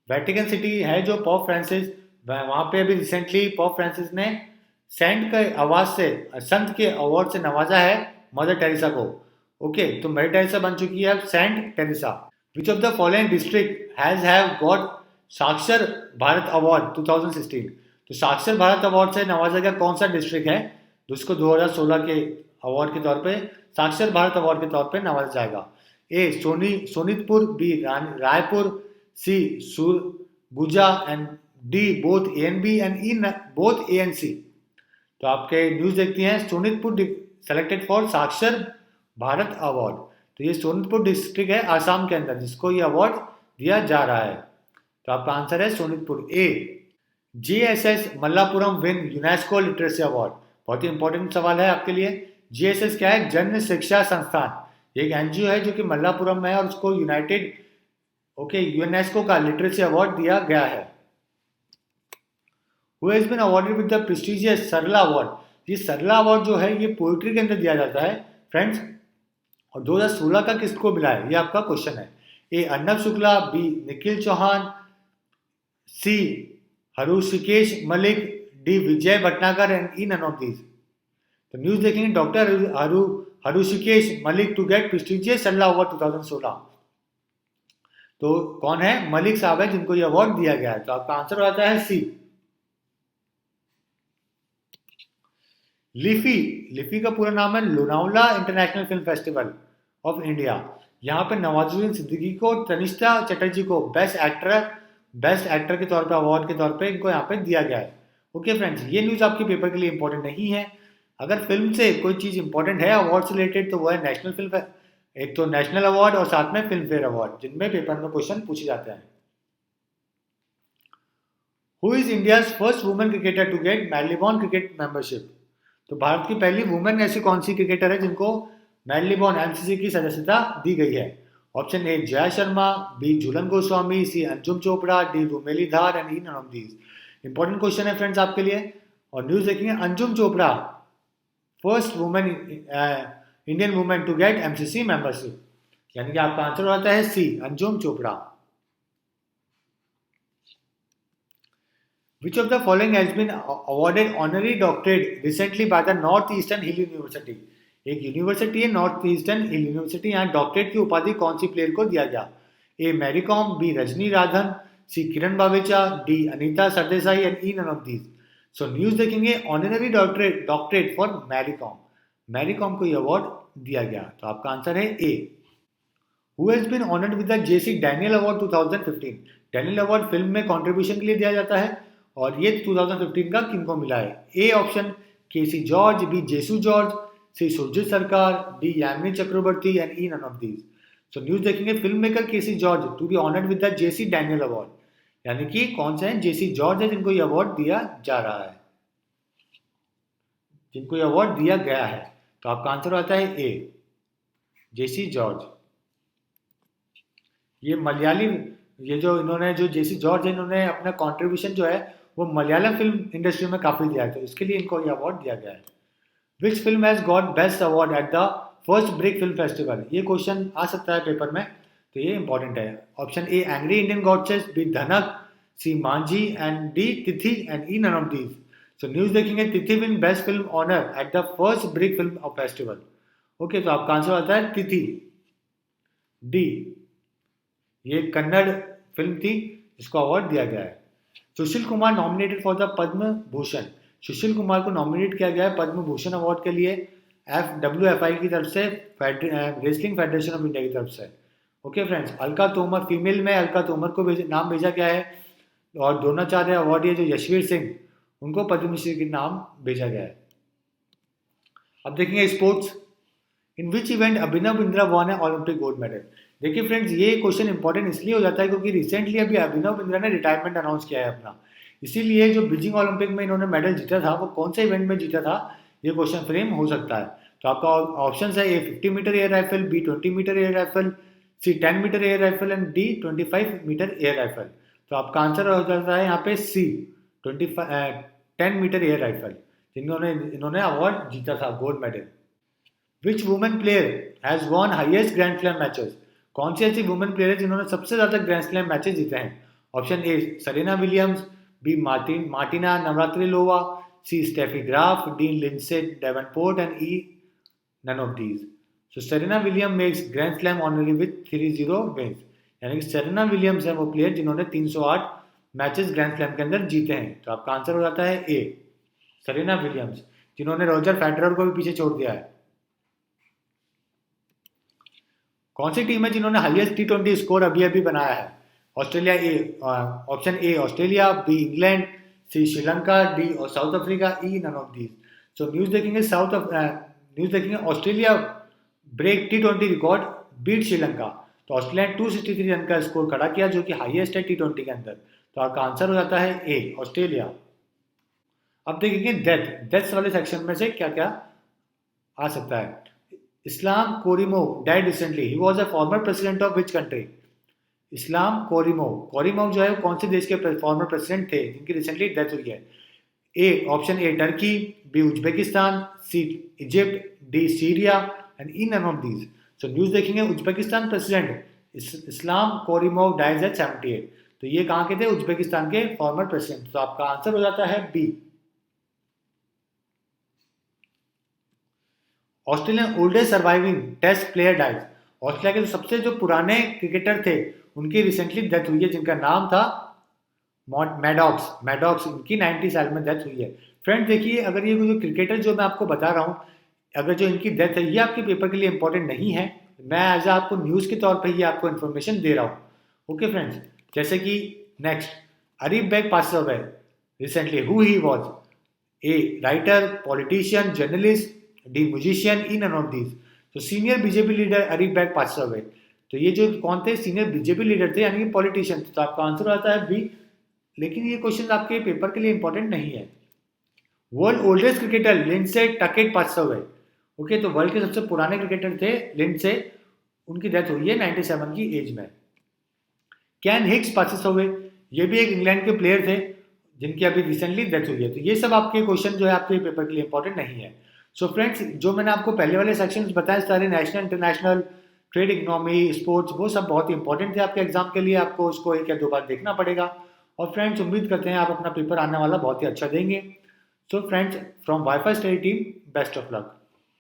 Vatican city है जो पॉप फ्रांसिस, वहां पे अभी रिसेंटली पॉप फ्रांसिस ने सेंट के आवाज से, संत के अवार्ड से नवाजा है मदर टेरेसा को। ओके, तो मदर टेरेसा बन चुकी है अब Saint Teresa. Which of the following district has have got Sakshar Bharat award 2016? तो साक्षर भारत अवार्ड से नवाजा गया कौन सा डिस्ट्रिक्ट है जिसको 2016 के अवार्ड के तौर पे साक्षर भारत अवार्ड के तौर पे नवाजा जाएगा? A Sonitpur, B Raipur, C Surguja and D both A and B and E both A and C. तो आपके न्यूज देखती हैं, सोनितपुर सेलेक्टेड फॉर साक्षर भारत अवार्ड। तो ये सोनितपुर डिस्ट्रिक्ट है आसाम के अंदर जिसको ये अवार्ड दिया जा रहा है। तो आपका आंसर है Sonitpur, A. GSS Mallapuram win UNESCO literacy award. बहुत ही इंपॉर्टेंट सवाल है आपके लिए। जीएसएस क्या है? जन शिक्षा संस्थान। एक एनजीओ है जो कि मल्लापुरम में है और उसको यूनेस्को का लिटरेसी अवार्ड दिया गया है। Who has been awarded with the prestigious Sarla award? ये सरला अवार्ड जो है ये पोइट्री के अंदर दिया जाता है फ्रेंड्स, और 2016 का किसको मिला है ये आपका क्वेश्चन है। A Arnab Shukla, B Nikhil Chauhan, C Hrishikesh Malik, D Vijay Bhatnagar and E none of these. तो न्यूज देखेंगे, doctor Hrishikesh Malik to get prestigious Sarala award 2016। तो कौन है? मलिक साहब है जिनको ये अवार्ड दिया गया है। तो आपका आंसर हो जाता है सी। लिफी का पूरा नाम है Lonavala international film festival of India. यहाँ पे नवाजुद्दीन सिद्दीकी को, तनिष्ठा चटर्जी को बेस्ट एक्टर के तौर पे, अवार्ड के तौर पे इनको यहाँ पे दिया गया है। ओके फ्रेंड्स, ये न्यूज आपके पेपर के लिए इंपॉर्टेंट नहीं है। अगर फिल्म से कोई चीज इंपॉर्टेंट है अवार्ड से रिलेटेड तो वो है नेशनल फिल्म, एक तो नेशनल अवार्ड और साथ में फिल्म फेयर अवार्ड जिनमें पेपर में क्वेश्चन पूछे जाते हैं। Who is India first women cricketer to get Marylebone cricket membership? तो भारत की पहली वुमेन ऐसी कौन सी क्रिकेटर है जिनको मैडलीबॉन एमसीसी की सदस्यता दी गई है? Option A Jaya Sharma, B Jhulan Goswami, C Anjum Chopra, D Rumeli Dhar and E none of these. Important question है फ्रेंड्स आपके लिए। और न्यूज देखेंगे, Anjum Chopra first women Indian women to get MCC membership, यानी कि आपका आंसर हो जाता है C, Anjum Chopra. Which of the following has been awarded honorary doctorate recently by the Northeastern Hill University? एक यूनिवर्सिटी है नॉर्थ ईस्टर्न हिल यूनिवर्सिटी, यहाँ डॉक्टरेट की उपाधि कौन सी प्लेयर को दिया गया? A Mary Kom, B Rajni Radhan, C Kiran Bawecha, D Anita Sardesai and E none of these. So news देखेंगे, honorary doctorate for Mary Kom, Mary Kom को ये अवार्ड दिया गया। तो आपका आंसर है A. Who has been honoured with the JC Daniel award 2015? Daniel award film में कॉन्ट्रीब्यूशन के लिए दिया जाता है और ये 2015 का किनको मिला है? A option K C George, B Jesu George, C Surjit Sarkar, D Yamini Chakraborty and E none of these. So news देखेंगे, film maker K C George to be honoured with the JC Daniel award, यानी कि कौन से हैं? जेसी जॉर्ज है जिनको ये अवार्ड दिया जा रहा है, जिनको ये अवार्ड दिया गया है। तो आपका आंसर आता है ए, जेसी जॉर्ज। ये मलयाली, ये जो इन्होंने जो जेसी जॉर्ज है इन्होंने अपना कंट्रीब्यूशन जो है वो मलयालम फिल्म इंडस्ट्री में काफी दिया है, तो इसके लिए इनको ये अवार्ड दिया गया है। Which film has got best award at the first break film festival? ये क्वेश्चन आ सकता है पेपर में, तो ये इंपॉर्टेंट है। Option A Angry Indian Goddesses, B Dhanak, C Manjhi and D Thithi and E none of these. So news देखेंगे Thithi win best film honour at the first brick film festival. Okay, तो आपका आंसर आता है तिथि, डी। ये कन्नड़ फिल्म थी जिसको अवार्ड दिया गया है। Sushil Kumar nominated for the Padma Bhushan. Sushil Kumar को नॉमिनेट किया गया है पद्म भूषण अवार्ड के लिए WFI की तरफ से, रेसलिंग फेडरेशन ऑफ इंडिया की तरफ से। Okay friends, Alka Tomar, female में अलका तोमर को नाम भेजा गया है, और द्रोणाचार्य अवार्ड ये जो यशवीर सिंह, उनको पद्मश्री के नाम भेजा गया है। अब देखेंगे sports. In which event Abhinav Bindra won a Olympic gold medal. देखिए फ्रेंड्स, ये क्वेश्चन इंपॉर्टेंट इसलिए हो जाता है क्योंकि रिसेंटली अभी अभिनव बिंद्रा ने रिटायरमेंट अनाउंस किया है अपना, इसीलिए जो बीजिंग ओलंपिक में इन्होंने मेडल जीता था वो कौन से इवेंट में जीता था, ये क्वेश्चन फ्रेम हो सकता है। तो आपका ऑप्शन है A 50 metre air rifle, B 20 metre air rifle, C 10 metre air rifle and D 25 metre air rifle. तो आपका आंसर हो जाता है यहाँ पे सी 10 मीटर एयर राइफल, जिन्होंने इन्होंने अवार्ड जीता था, gold medal. Which women player has won highest grand slam matches. कौन सी ऐसी वुमेन प्लेयर है जिन्होंने सबसे ज्यादा ग्रैंड स्लैम मैचेस जीते हैं। Option A Serena Williams, B Martina Navratilova, C Steffi Graf, D Lindsay Davenport and E none of these. So Serena William makes grand slam honoree with 30 wins, यानी कि सेरेना विलियम्स है वो प्लेयर जिन्होंने 308 मैचेस ग्रैंड स्लैम के अंदर जीते हैं। तो आपका आंसर हो जाता है ए सेरेना विलियम्स, जिन्होंने रॉजर फेडरर को भी पीछे छोड़ दिया है। कौन सी टीम है जिन्होंने हाईएस्ट T20 स्कोर अभी अभी बनाया है। Australia option A Australia, B England, C Sri Lanka, D और South Africa, E none of these. So news देखेंगे Australia break T20 record, beat Sri Lanka. तो ऑस्ट्रेलिया ने 263 रन का स्कोर खड़ा किया जो कि हाईएस्ट है T20 के अंदर। तो आपका आंसर हो जाता है ए ऑस्ट्रेलिया। अब देखेंगे डेथ्स वाले सेक्शन में से क्या क्या आ सकता है। Islam Karimov died recently, he was a former president of which country. Islam Karimov जो है कौन से देश के फॉर्मर प्रेसिडेंट थे जिनकी रिसेंटली डेथ हुई है। A option A Turkey, B Uzbekistan, C Egypt, D Syria and E none of these. So news देखेंगे Uzbekistan president Islam Karimov dies at 78। तो ये कहाँ के थे, उज्बेकिस्तान के फॉर्मर प्रेसिडेंट। तो आपका आंसर हो जाता है B. Australian oldest surviving test player dies. Australia के सबसे जो पुराने क्रिकेटर थे उनकी रिसेंटली डेथ हुई है, जिनका नाम था मैडॉक्स। इनकी 90 साल में डेथ हुई है। फ्रेंड देखिए, अगर ये जो क्रिकेटर जो मैं आपको बता रहा हूँ, अगर जो इनकी डेथ है ये आपके पेपर के लिए इंपॉर्टेंट नहीं है, मैं एज आपको न्यूज़ के तौर पर ये आपको इन्फॉर्मेशन दे रहा हूँ। ओके फ्रेंड्स, जैसे कि next Arif Beg pass away recently, who he was. A writer, politician, journalist, D musician, E none of these. तो senior BJP leader Arif Beg pass away. तो ये जो कौन थे, सीनियर बीजेपी लीडर थे, यानी कि पॉलिटिशियन। तो आपका आंसर आता है बी। लेकिन ये क्वेश्चन आपके पेपर के लिए इंपॉर्टेंट नहीं है। World oldest cricketer Lindsay Tuckett pass away. Okay, तो वर्ल्ड के सबसे पुराने क्रिकेटर थे लिंडसे, उनकी डेथ हुई है 97 की एज में। कैन हिग्स पास अवे, ये भी एक इंग्लैंड के प्लेयर थे जिनकी अभी रिसेंटली डेथ हुई है। तो ये सब आपके क्वेश्चन जो है आपके पेपर के लिए इंपॉर्टेंट नहीं है। सो फ्रेंड्स, जो मैंने आपको पहले वाले सेक्शंस बताए सारे, national, international, trade, economy, sports, वो सब बहुत इंपॉर्टेंट थे आपके एग्जाम के लिए। आपको उसको 1 या 2 बार देखना पड़ेगा। और फ्रेंड्स, उम्मीद करते हैं आप अपना पेपर आने वाला बहुत ही अच्छा देंगे। So friends, from wifi study team, best of luck.